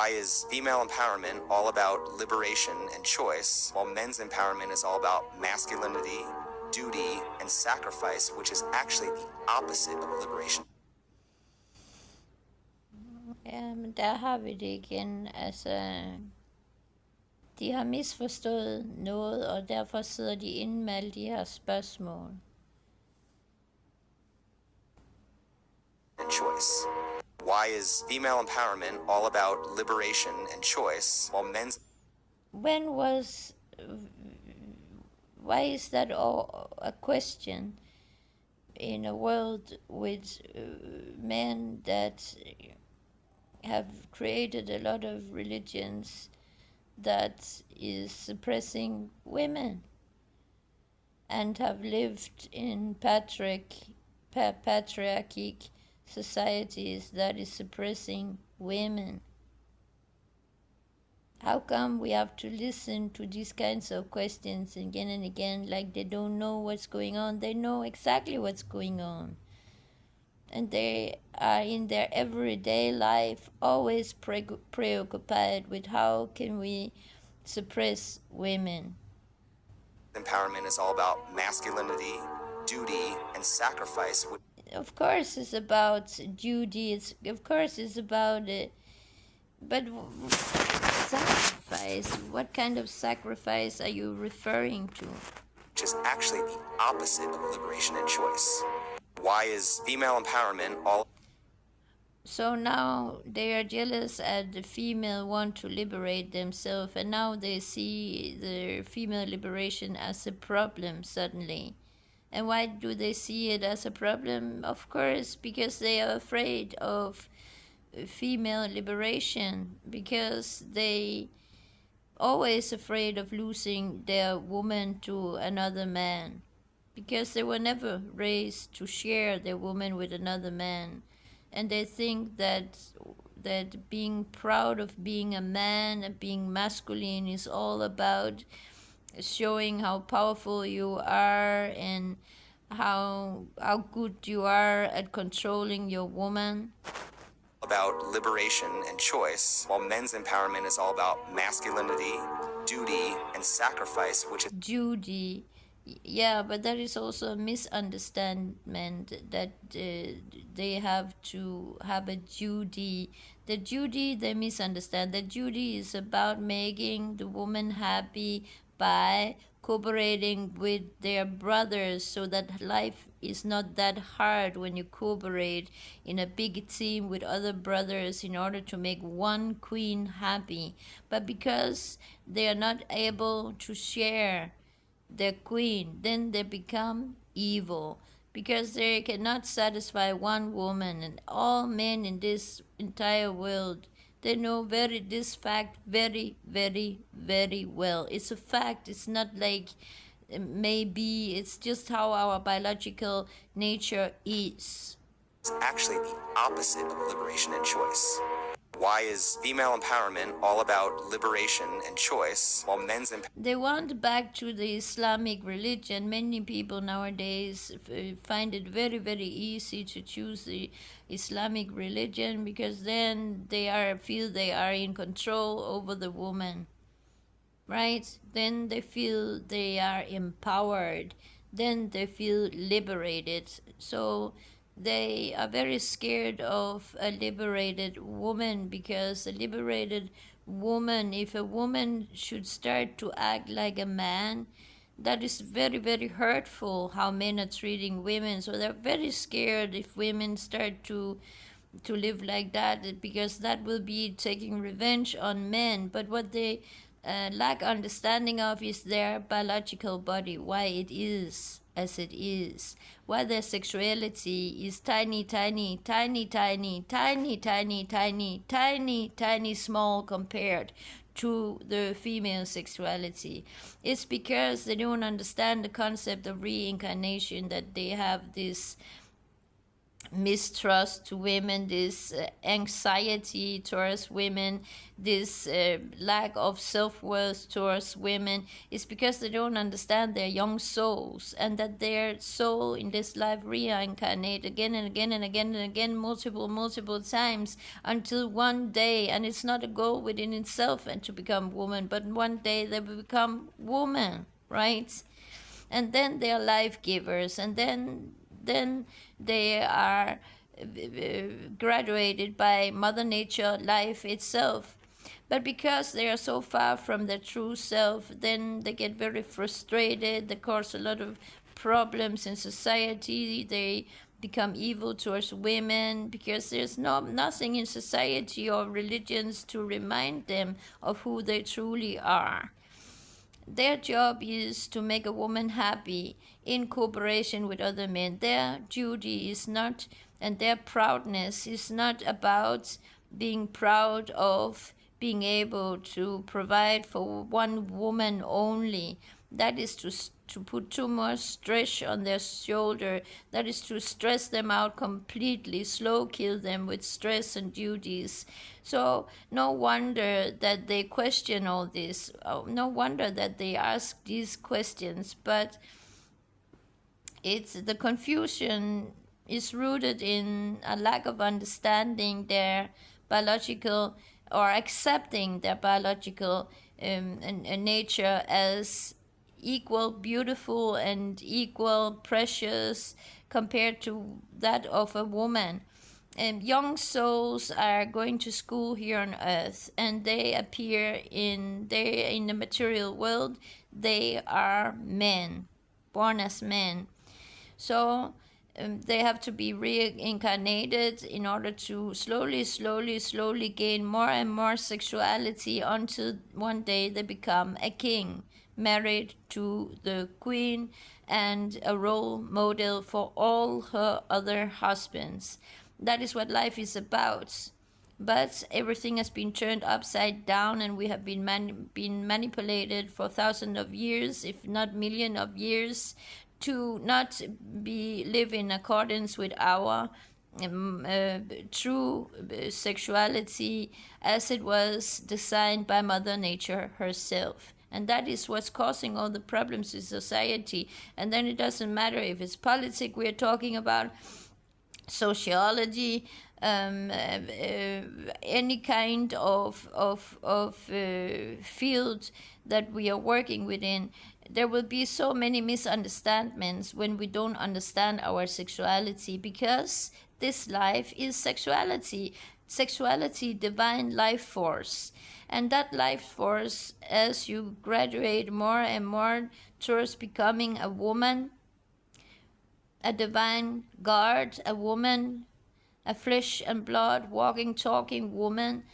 Why is female empowerment all about liberation and choice, while men's empowerment is all about masculinity, duty, and sacrifice, which is actually the opposite of liberation? Ja, men der har vi det igen. Altså, de har misforstået noget, og derfor sidder de inde med alle de her spørgsmål. And choice. Why is female empowerment all about liberation and choice, while men's... Why is that all a question in a world with men that have created a lot of religions that is suppressing women and have lived in patriarchic societies that is suppressing women? How come we have to listen to these kinds of questions again and again, like they don't know what's going on? They know exactly what's going on. And they are in their everyday life always preoccupied with how can we suppress women. Empowerment is all about masculinity, duty, and sacrifice. Of course it's about duty, of course it's about it, but sacrifice, what kind of sacrifice are you referring to? Which is actually the opposite of liberation and choice. Why is female empowerment all... So now they are jealous at the female want to liberate themselves, and now they see the female liberation as a problem suddenly. And why do they see it as a problem? Of course, because they are afraid of female liberation, because they always afraid of losing their woman to another man, because they were never raised to share their woman with another man, and they think that being proud of being a man and being masculine is all about showing how powerful you are and how good you are at controlling your woman. About liberation and choice, while men's empowerment is all about masculinity, duty, and sacrifice, which is... Duty. Yeah, but that is also a misunderstanding that they have to have a duty. The duty, they misunderstand. The duty is about making the woman happy by cooperating with their brothers, so that life is not that hard when you cooperate in a big team with other brothers in order to make one queen happy. But because they are not able to share their queen, then they become evil, because they cannot satisfy one woman, and all men in this entire world, they know this fact very, very, very well. It's a fact. It's not like maybe, it's just how our biological nature is. It's actually the opposite of liberation and choice. Why is female empowerment all about liberation and choice, while men's they want back to the Islamic religion. Many people nowadays find it very, very easy to choose the Islamic religion, because then they feel they are in control over the woman, right? Then they feel they are empowered. Then they feel liberated. So they are very scared of a liberated woman, because a liberated woman, if a woman should start to act like a man, that is very, very hurtful how men are treating women. So they're very scared if women start to live like that, because that will be taking revenge on men. But what they lack understanding of is their biological body, why it is as it is, why their sexuality is tiny, tiny, tiny, tiny, tiny, tiny, tiny, tiny, tiny, small compared to the female sexuality. It's because they don't understand the concept of reincarnation, that they have this mistrust to women, this anxiety towards women, this lack of self-worth towards women, is because they don't understand their young souls, and that their soul in this life reincarnate again and again and again and again, multiple times, until one day, and it's not a goal within itself and to become woman, but one day they will become woman, right? And then they are life givers, and then they are graduated by Mother Nature, life itself. But because they are so far from their true self, then they get very frustrated. They cause a lot of problems in society. They become evil towards women because there's nothing in society or religions to remind them of who they truly are. Their job is to make a woman happy in cooperation with other men. Their duty is not, and their proudness is not about being proud of being able to provide for one woman only. That is to put too much stress on their shoulder. That is to stress them out completely, slow kill them with stress and duties. So no wonder that they question all this. No wonder that they ask these questions. But it's the confusion is rooted in a lack of understanding their biological, or accepting their biological nature as equal beautiful and equal precious compared to that of a woman. Young souls are going to school here on earth, and they appear in the material world. They are men, born as men. So they have to be reincarnated in order to slowly gain more and more sexuality until one day they become a king, married to the queen and a role model for all her other husbands. That is what life is about. But everything has been turned upside down, and we have been manipulated for thousands of years, if not millions of years, to not live in accordance with our true sexuality as it was designed by Mother Nature herself. And that is what's causing all the problems in society. And then it doesn't matter if it's politics we're talking about, sociology, any kind of field that we are working within. There will be so many misunderstandings when we don't understand our sexuality, because this life is sexuality. Sexuality, divine life force. And that life force, as you graduate more and more towards becoming a woman, a divine guard, a woman, a flesh and blood, walking, talking woman,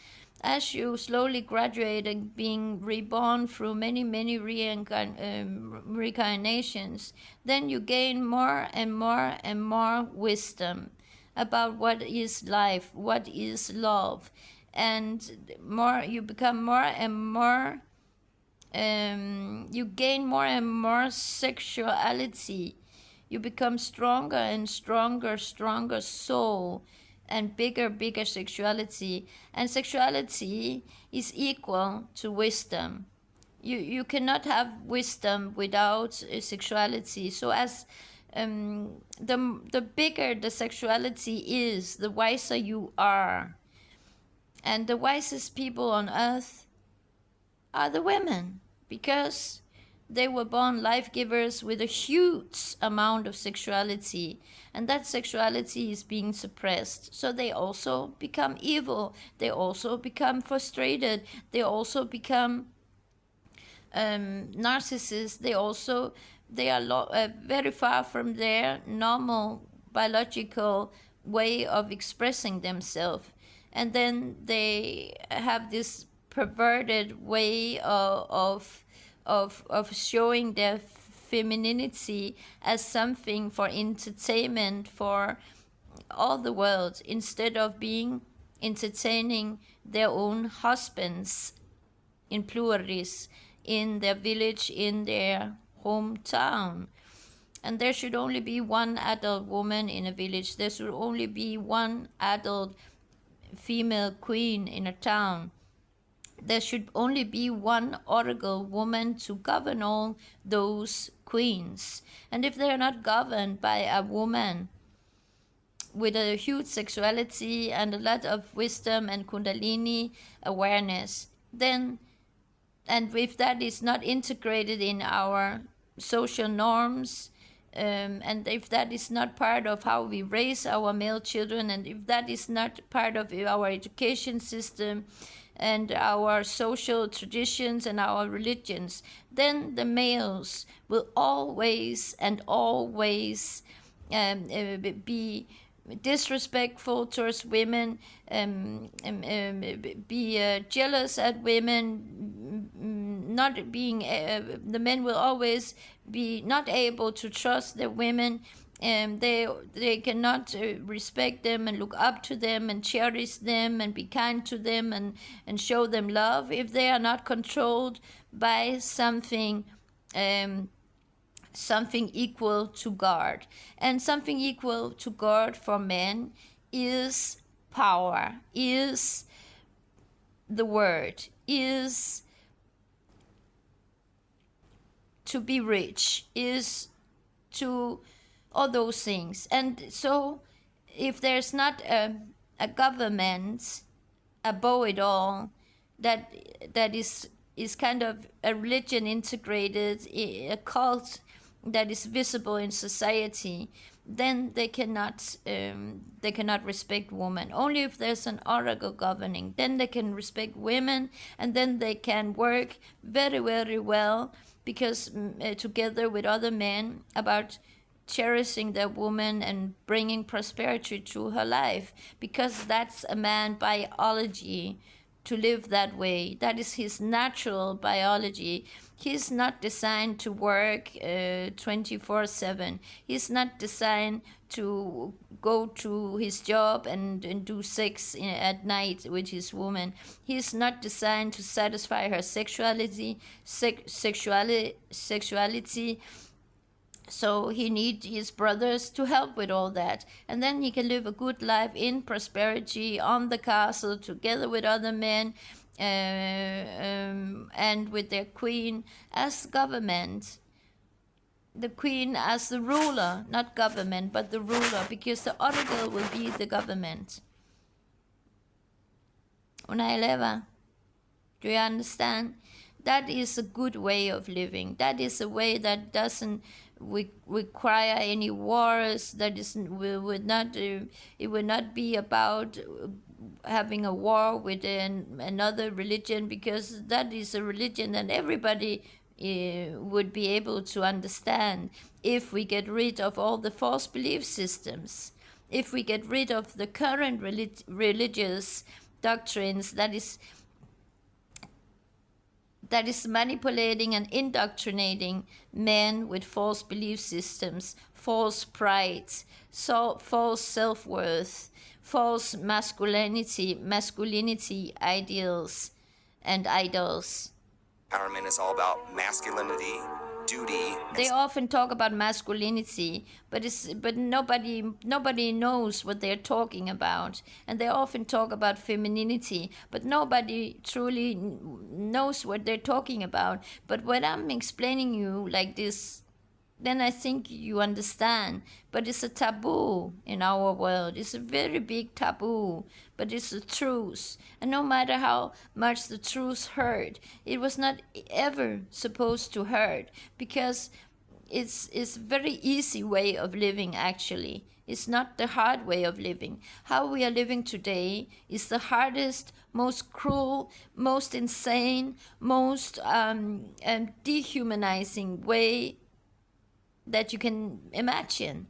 as you slowly graduate and being reborn through many reincarnations, then you gain more and more wisdom about what is life, what is love, and you become more and more, you gain more and more sexuality. You become stronger and stronger soul, and bigger sexuality. And sexuality is equal to wisdom. You cannot have wisdom without sexuality. So as the bigger the sexuality is, the wiser you are. And the wisest people on earth are the women, because they were born life givers with a huge amount of sexuality, and that sexuality is being suppressed. So they also become evil. They also become frustrated. They also become narcissists. They are very far from their normal biological way of expressing themselves, and then they have this perverted way of showing their femininity as something for entertainment for all the world, instead of being entertaining their own husbands, in pluralis, in their village, in their hometown. and there should only be one adult woman in a village. There should only be one adult female queen in a town. There should only be one oracle woman to govern all those queens. And if they are not governed by a woman with a huge sexuality and a lot of wisdom and kundalini awareness, then, and if that is not integrated in our social norms, and if that is not part of how we raise our male children, and if that is not part of our education system and our social traditions and our religions, then the males will always be disrespectful towards women, be jealous at women, not being, the men will always be not able to trust the women. They cannot respect them and look up to them and cherish them and be kind to them and show them love if they are not controlled by something equal to God. And something equal to God for men is power, is the word, is to be rich, is to all those things. And so if there's not a government above it all, that is kind of a religion integrated, a cult that is visible in society, then they cannot respect women. Only if there's an oracle governing, then they can respect women, and then they can work very, very well, because together with other men, about cherishing their woman and bringing prosperity to her life, because that's a man biology to live that way. That is his natural biology. He's not designed to work 24/7. He's not designed to go to his job and do sex at night with his woman. He's not designed to satisfy her sexuality. So he needs his brothers to help with all that. And then he can live a good life in prosperity on the castle together with other men, and with their queen as government. The queen as the ruler, not government, but the ruler, because the oracle will be the government. Unaelewa? Do you understand? That is a good way of living. That is a way that doesn't require any wars. That would not be about having a war with another religion, because that is a religion that everybody would be able to understand if we get rid of all the false belief systems, if we get rid of the current religious doctrines that is manipulating and indoctrinating men with false belief systems, false pride, false self-worth, false masculinity ideals and idols. Empowerment is all about masculinity, duty. They often talk about masculinity, but nobody knows what they're talking about. And they often talk about femininity, but nobody truly knows what they're talking about. But when I'm explaining you like this, then I think you understand. But it's a taboo in our world. It's a very big taboo, but it's the truth. And no matter how much the truth hurt, it was not ever supposed to hurt, because it's a very easy way of living, actually. It's not the hard way of living. How we are living today is the hardest, most cruel, most insane, most dehumanizing way that you can imagine.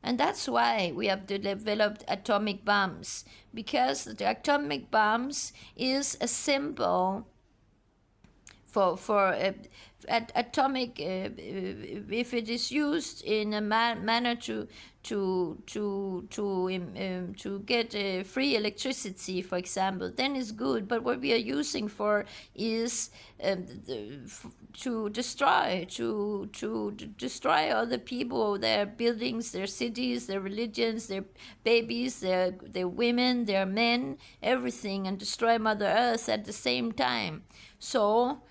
And that's why we have developed atomic bombs, because the atomic bombs is a symbol for atomic, if it is used in a manner to get free electricity, for example, then it's good. But what we are using for is to destroy other people, their buildings, their cities, their religions, their babies, their women, their men, everything, and destroy Mother Earth at the same time. So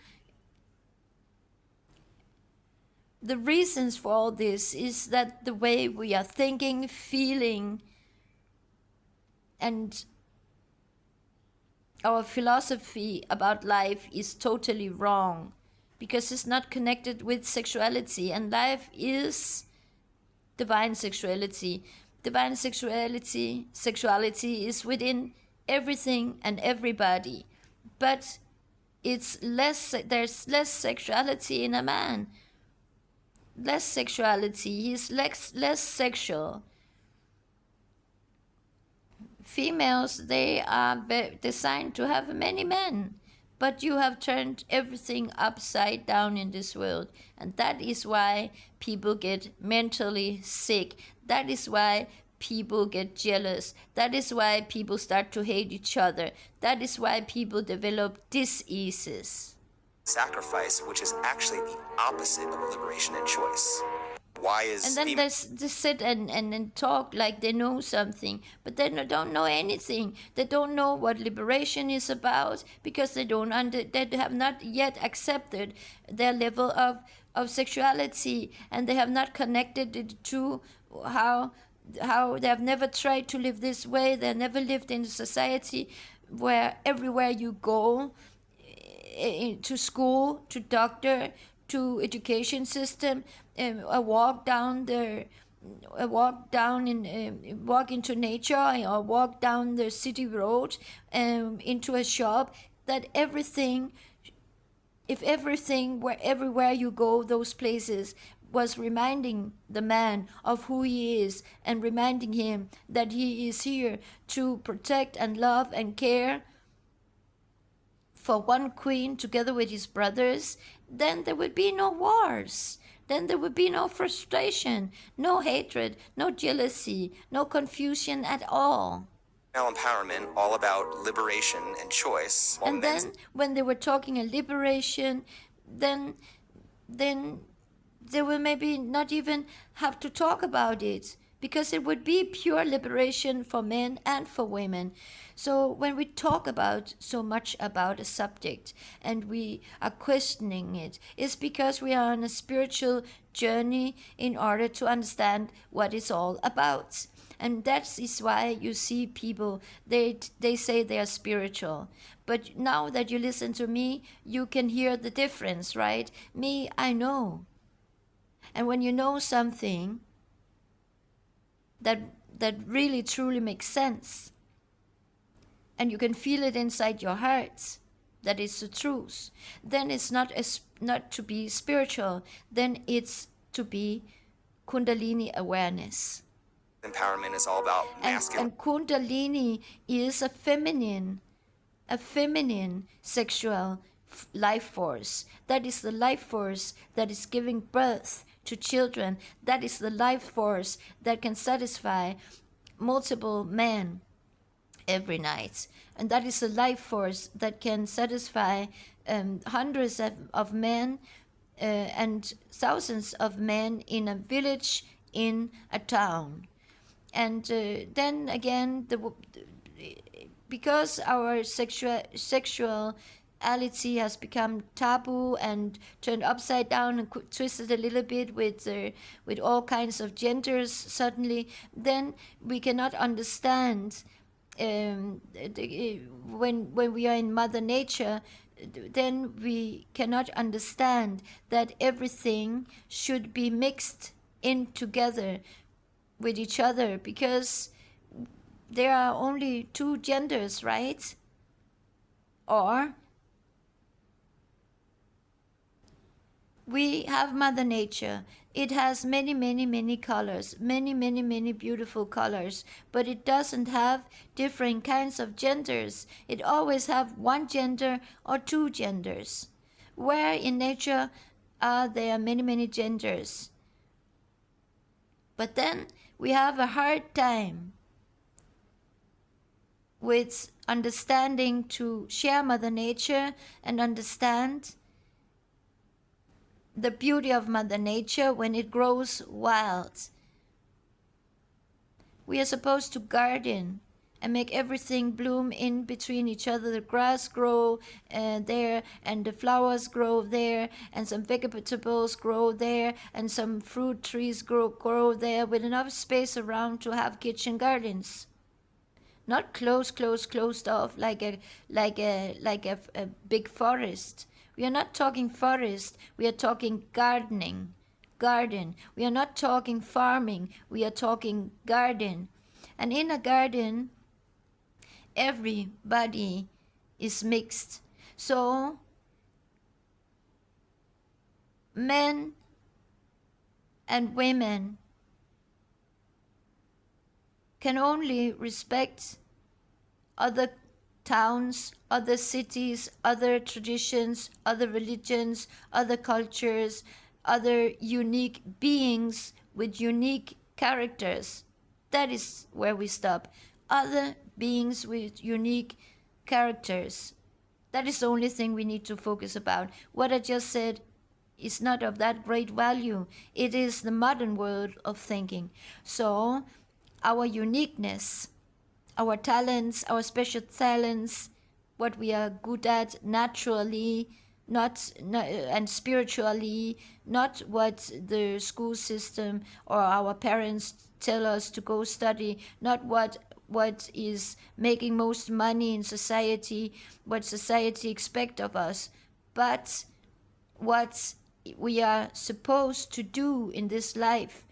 the reasons for all this is that the way we are thinking, feeling, and our philosophy about life is totally wrong, because it's not connected with sexuality, and life is divine sexuality. Divine sexuality is within everything and everybody, but there's less sexuality in a man. Less sexuality, he's less sexual. Females, they are designed to have many men, but you have turned everything upside down in this world, and that is why people get mentally sick. That is why people get jealous. That is why people start to hate each other. That is why people develop diseases. Sacrifice, which is actually the opposite of liberation and choice. Why is... And then they sit and talk like they know something, but they don't know anything. They don't know what liberation is about, because they have not yet accepted their level of sexuality, and they have not connected it to how they have never tried to live this way. They have never lived in a society where everywhere you go, to school, to doctor, to education system, walk into nature, or walk down the city road, into a shop, that everything, everywhere you go, those places was reminding the man of who he is, and reminding him that he is here to protect and love and care for one queen together with his brothers, then there would be no wars. Then there would be no frustration, no hatred, no jealousy, no confusion at all. Male empowerment, all about liberation and choice. And then when they were talking of liberation, then they will maybe not even have to talk about it, because it would be pure liberation for men and for women. So when we talk about so much about a subject and we are questioning it, it's because we are on a spiritual journey in order to understand what it's all about. And that is why you see people, they say they are spiritual. But now that you listen to me, you can hear the difference, right? Me, I know. And when you know something that really truly makes sense, and you can feel it inside your heart, that is the truth, then it's not to be spiritual, then it's to be Kundalini awareness. Empowerment is all about masculine. And Kundalini is a feminine sexual life force. That is the life force that is giving birth to children. That is the life force that can satisfy multiple men every night. And that is the life force that can satisfy hundreds of men and thousands of men in a village, in a town. And then again, because our sexuality has become taboo and turned upside down and twisted a little bit with all kinds of genders suddenly, then we cannot understand when we are in Mother Nature, then we cannot understand that everything should be mixed in together with each other, because there are only two genders, right? Or we have Mother Nature. It has many, many, many colors, many, many, many beautiful colors, but it doesn't have different kinds of genders. It always have one gender or two genders. Where in nature there are many, many genders. But then we have a hard time with understanding to share Mother Nature and understand the beauty of Mother Nature when it grows wild. We are supposed to garden and make everything bloom in between each other. The grass grow there, and the flowers grow there, and some vegetables grow there, and some fruit trees grow there, with enough space around to have kitchen gardens. Not closed off like a big forest. We are not talking forest. We are talking gardening. Garden. We are not talking farming. We are talking garden. And in a garden, everybody is mixed. So men and women can only respect other towns, other cities, other traditions, other religions, other cultures, other unique beings with unique characters. That is where we stop. Other beings with unique characters. That is the only thing we need to focus about. What I just said is not of that great value. It is the modern world of thinking. So our uniqueness, our talents, our special talents, what we are good at naturally, and spiritually, not what the school system or our parents tell us to go study, not what is making most money in society, what society expects of us, but what we are supposed to do in this life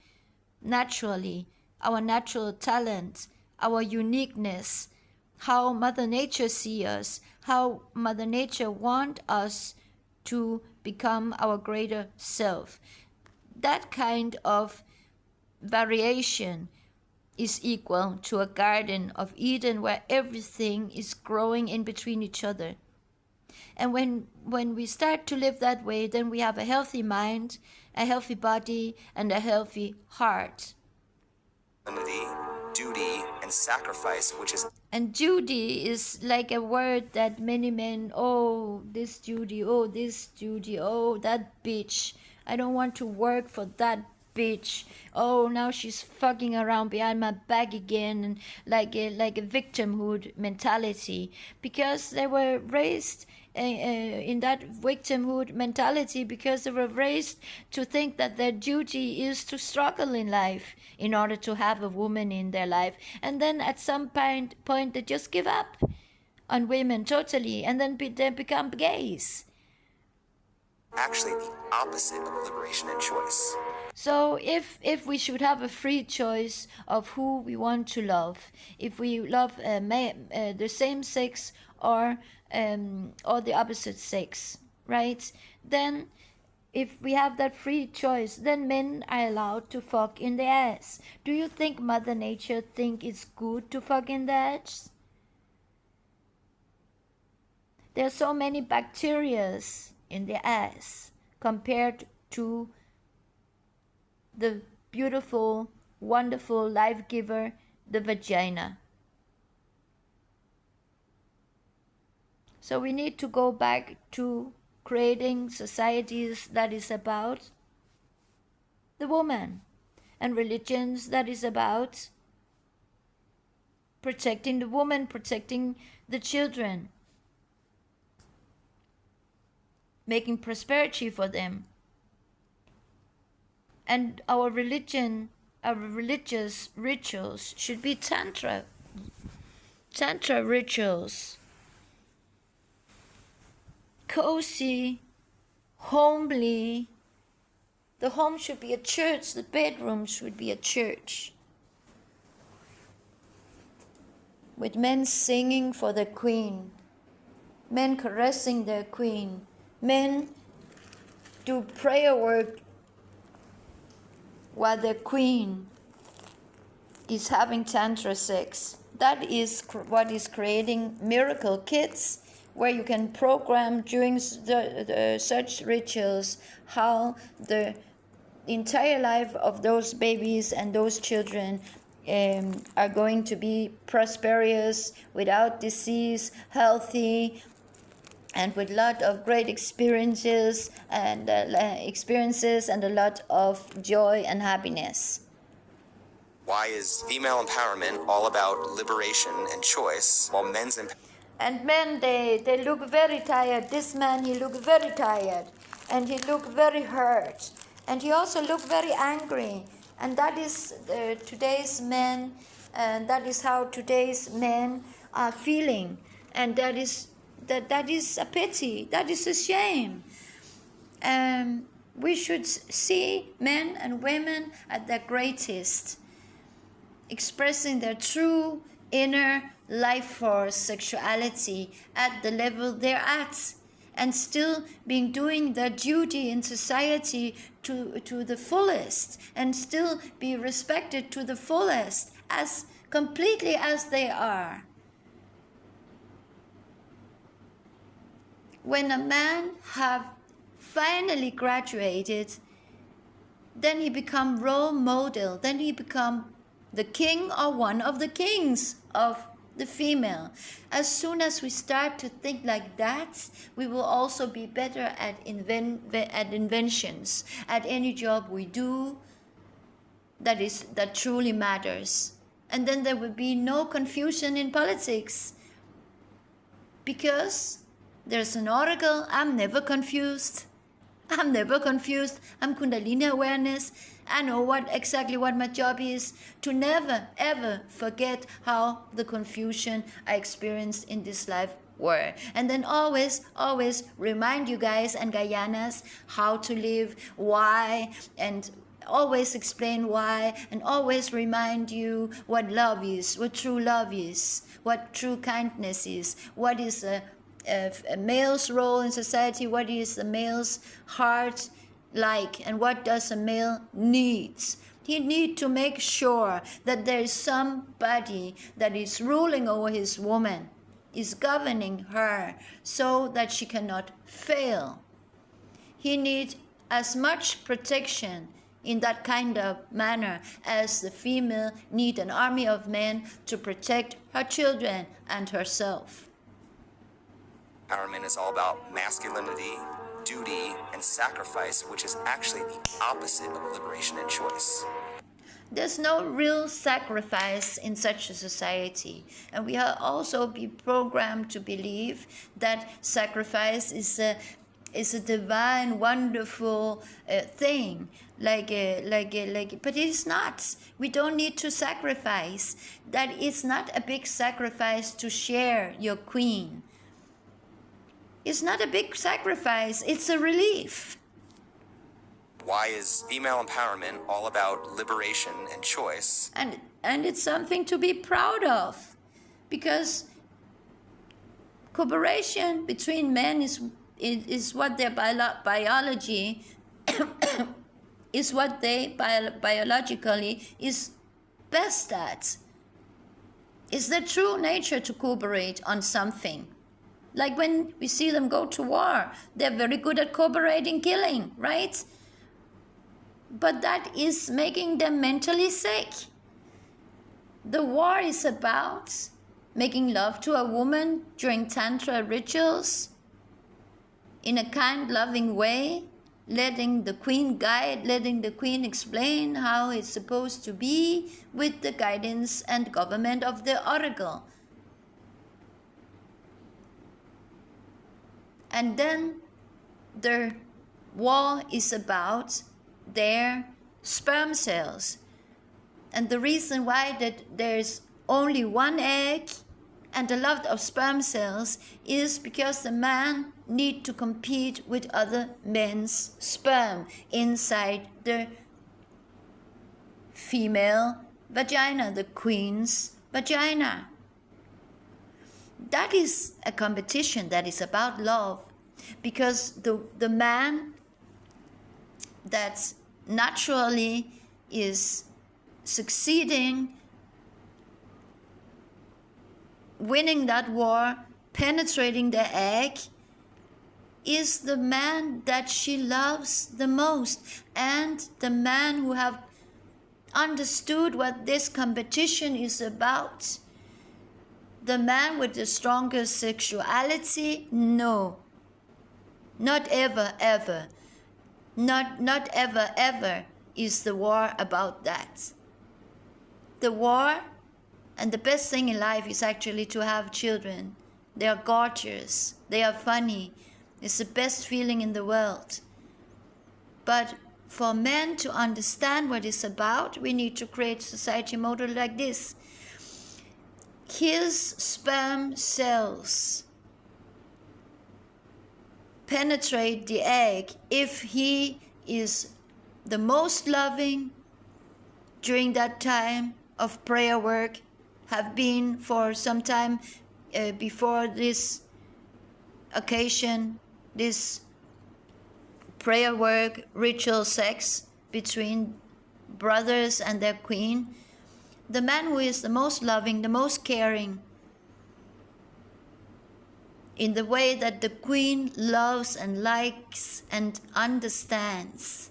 naturally, our natural talent, our uniqueness, how Mother Nature sees us, how Mother Nature wants us to become our greater self. That kind of variation is equal to a Garden of Eden where everything is growing in between each other. And when we start to live that way, then we have a healthy mind, a healthy body, and a healthy heart. Duty, and sacrifice, which is... And duty is like a word that many men, oh, this duty, oh, this duty, oh, that bitch. I don't want to work for that bitch. Oh, now she's fucking around behind my back again, and like a victimhood mentality, because they were raised in that victimhood mentality, because they were raised to think that their duty is to struggle in life in order to have a woman in their life, and then at some point they just give up on women totally, and then they become gays. Actually the opposite of liberation and choice. So if we should have a free choice of who we want to love, if we love the same sex or the opposite sex, right? Then if we have that free choice, then men are allowed to fuck in the ass. Do you think Mother Nature think it's good to fuck in the ass? There are so many bacteria in the ass compared to the beautiful, wonderful life giver, the vagina. So we need to go back to creating societies that is about the woman, and religions that is about protecting the woman, protecting the children, making prosperity for them. And our religion, our religious rituals should be Tantra rituals. Cozy, homely. The home should be a church, the bedroom should be a church. With men singing for the queen, men caressing their queen, men do prayer work while the queen is having tantra sex. That is what is creating miracle kids, where you can program during such rituals how the entire life of those babies and those children are going to be prosperous, without disease, healthy, and with a lot of great experiences and a lot of joy and happiness. Why is female empowerment all about liberation and choice, while men's empowerment... And men, they look very tired. This man, he looked very tired, and he looked very hurt, and he also looked very angry. And that is today's men, and that is how today's men are feeling. And that is a pity. That is a shame. We should see men and women at their greatest, expressing their true inner life force, sexuality at the level they're at, and still doing their duty in society to the fullest, and still be respected to the fullest, as completely as they are. When a man have finally graduated, then he become role model, then he become the king or one of the kings of the female. As soon as we start to think like that, we will also be better at inventions, at any job we do that truly matters. And then there will be no confusion in politics, because there's an oracle. I'm never confused. I'm Kundalini awareness. I know exactly what my job is, to never ever forget how the confusion I experienced in this life were. And then always remind you guys and Gayanas how to live, why, and always explain why, and always remind you what love is, what true love is, what true kindness is, what is a male's role in society, what is a male's heart like, and what does a male needs. He needs to make sure that there is somebody that is ruling over his woman, is governing her, so that she cannot fail. He needs as much protection in that kind of manner as the female needs an army of men to protect her children and herself. Empowerment is all about masculinity, duty, and sacrifice, which is actually the opposite of liberation and choice. There's no real sacrifice in such a society, and we are also be programmed to believe that sacrifice is a divine, wonderful thing, but it is not. We don't need to sacrifice. That is not a big sacrifice to share your queen. It's not a big sacrifice, it's a relief. Why is female empowerment all about liberation and choice? And it's something to be proud of, because cooperation between men is what their biology is what they biologically is best at. It's their true nature to cooperate on something. Like when we see them go to war, they're very good at cooperating, killing, right? But that is making them mentally sick. The war is about making love to a woman during Tantra rituals in a kind, loving way, letting the queen guide, letting the queen explain how it's supposed to be with the guidance and government of the oracle. And then the war is about their sperm cells. And the reason why that there's only one egg and a lot of sperm cells is because the man need to compete with other men's sperm inside the female vagina, the queen's vagina. That is a competition that is about love, because the man that naturally is succeeding, winning that war, penetrating the egg is the man that she loves the most, and the man who have understood what this competition is about. The man with the strongest sexuality? No. Not ever, ever. Not ever, ever is the war about that. The war and the best thing in life is actually to have children. They are gorgeous. They are funny. It's the best feeling in the world. But for men to understand what it's about, we need to create society model like this. His sperm cells penetrate the egg if he is the most loving during that time of prayer work, have been for some time before this occasion, this prayer work, ritual sex between brothers and their queen. The man who is the most loving, the most caring, in the way that the queen loves and likes and understands.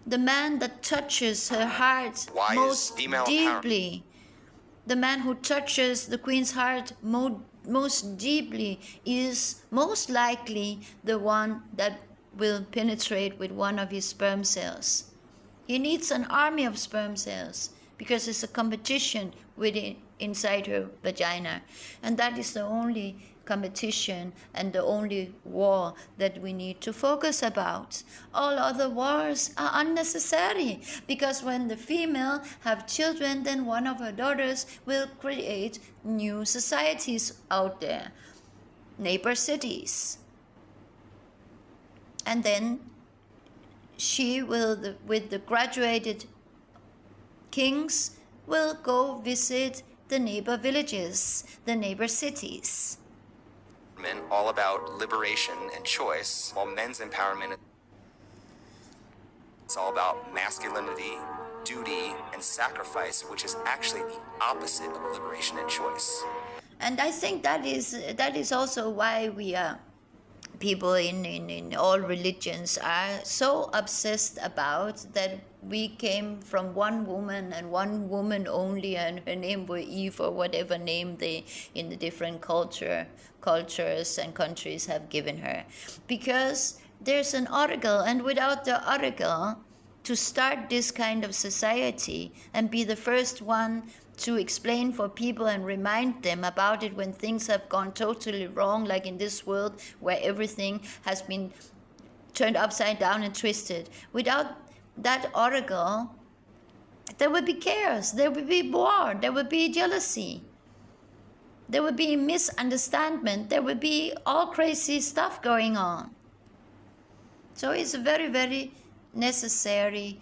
The man that touches her heart most deeply. The man who touches the queen's heart most deeply is most likely the one that will penetrate with one of his sperm cells. He needs an army of sperm cells because it's a competition within inside her vagina. And that is the only competition and the only war that we need to focus about. All other wars are unnecessary because when the female have children, then one of her daughters will create new societies out there, neighbor cities. And then she will, with the graduated kings, will go visit the neighbor villages, the neighbor cities. All about liberation and choice, while men's empowerment is all about masculinity, duty, and sacrifice, which is actually the opposite of liberation and choice. And I think that is also why we are people in all religions are so obsessed about that we came from one woman and one woman only, and her name was Eve, or whatever name they in the different cultures and countries have given her, because there's an article, and without the article to start this kind of society and be the first one to explain for people and remind them about it when things have gone totally wrong, like in this world where everything has been turned upside down and twisted. Without that article, there would be chaos, there would be war, there would be jealousy, there would be misunderstanding, there would be all crazy stuff going on. So it's very, very necessary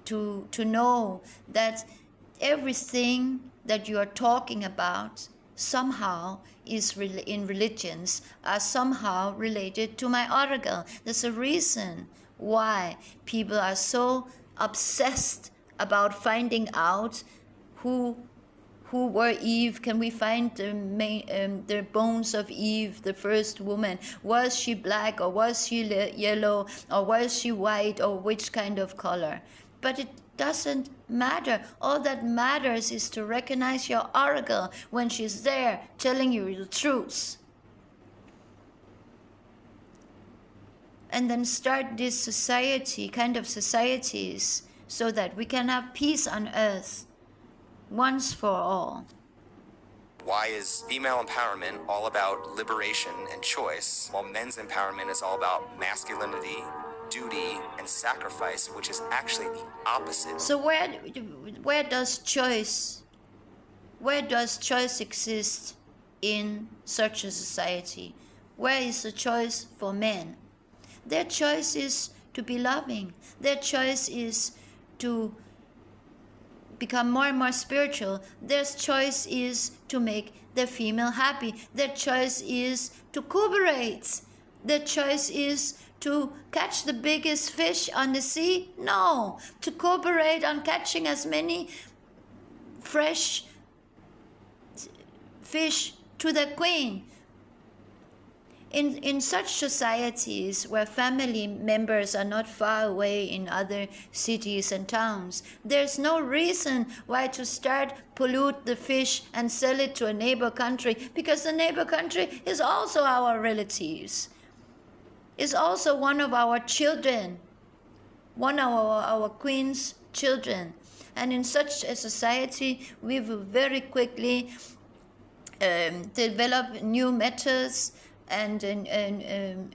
to know that everything that you are talking about somehow is in religions are somehow related to my article. There's a reason why people are so obsessed about finding out who were Eve. Can we find the bones of Eve, the first woman? Was she black, or was she yellow, or was she white, or which kind of color? But it doesn't matter. All that matters is to recognize your oracle when she's there telling you the truth. And then start this society, kind of societies, so that we can have peace on earth once for all. Why is female empowerment all about liberation and choice, while men's empowerment is all about masculinity, duty, and sacrifice, which is actually the opposite? So where does choice exist in such a society? Where is the choice for men? Their choice is to be loving. Their choice is to become more and more spiritual. Their choice is to make their female happy. Their choice is to cooperate. Their choice is to catch the biggest fish on the sea? No. To cooperate on catching as many fresh fish to the queen. In such societies where family members are not far away in other cities and towns, there's no reason why to start pollute the fish and sell it to a neighbor country, because the neighbor country is also our relatives, is also one of our children, one of our queen's children. And in such a society, we will very quickly develop new methods and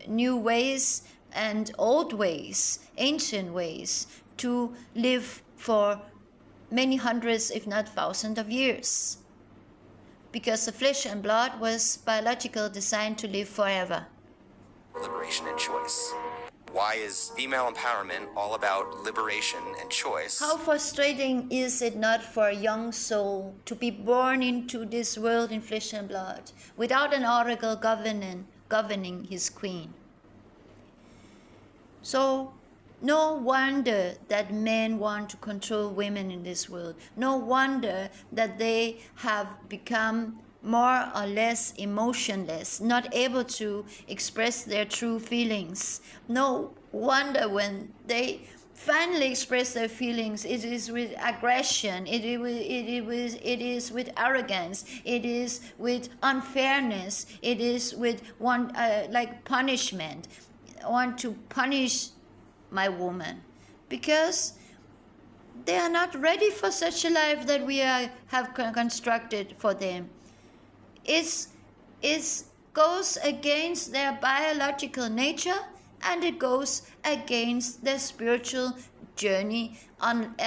new ways and old ways, ancient ways, to live for many hundreds, if not thousands of years. Because the flesh and blood was biological, designed to live forever. Liberation and choice. Why is female empowerment all about liberation and choice? How frustrating is it not for a young soul to be born into this world in flesh and blood, without an oracle governing his queen? So, no wonder that men want to control women in this world. No wonder that they have become more or less emotionless, not able to express their true feelings. No wonder when they finally express their feelings, it is with aggression, it is with arrogance, it is with unfairness, it is with like punishment. I want to punish my woman, because they are not ready for such a life that we have constructed for them. It goes against their biological nature, and it goes against their spiritual journey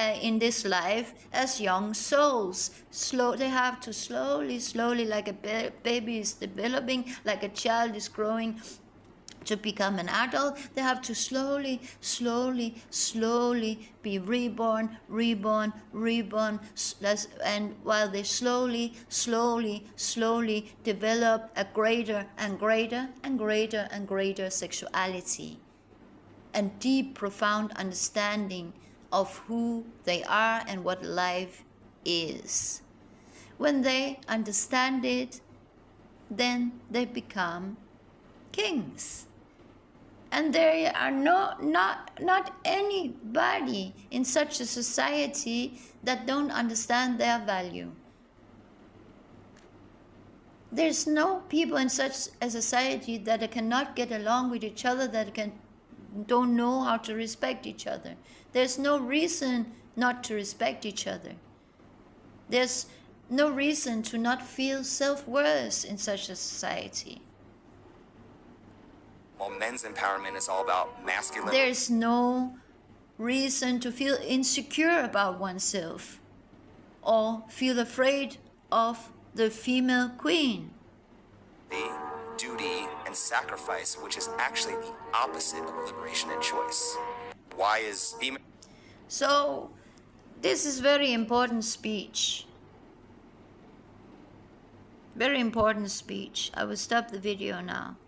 in this life as young souls. They have to slowly, like a baby is developing, like a child is growing to become an adult, they have to slowly be reborn, and while they slowly develop a greater and greater sexuality and deep, profound understanding of who they are and what life is. When they understand it, then they become kings. And there are not anybody in such a society that don't understand their value. There's no people in such a society that cannot get along with each other, that don't know how to respect each other. There's no reason not to respect each other. There's no reason to not feel self-worth in such a society. While men's empowerment is all about masculine. There's no reason to feel insecure about oneself or feel afraid of the female queen. Duty and sacrifice, which is actually the opposite of liberation and choice. Why is female? So, this is very important speech. Very important speech. I will stop the video now.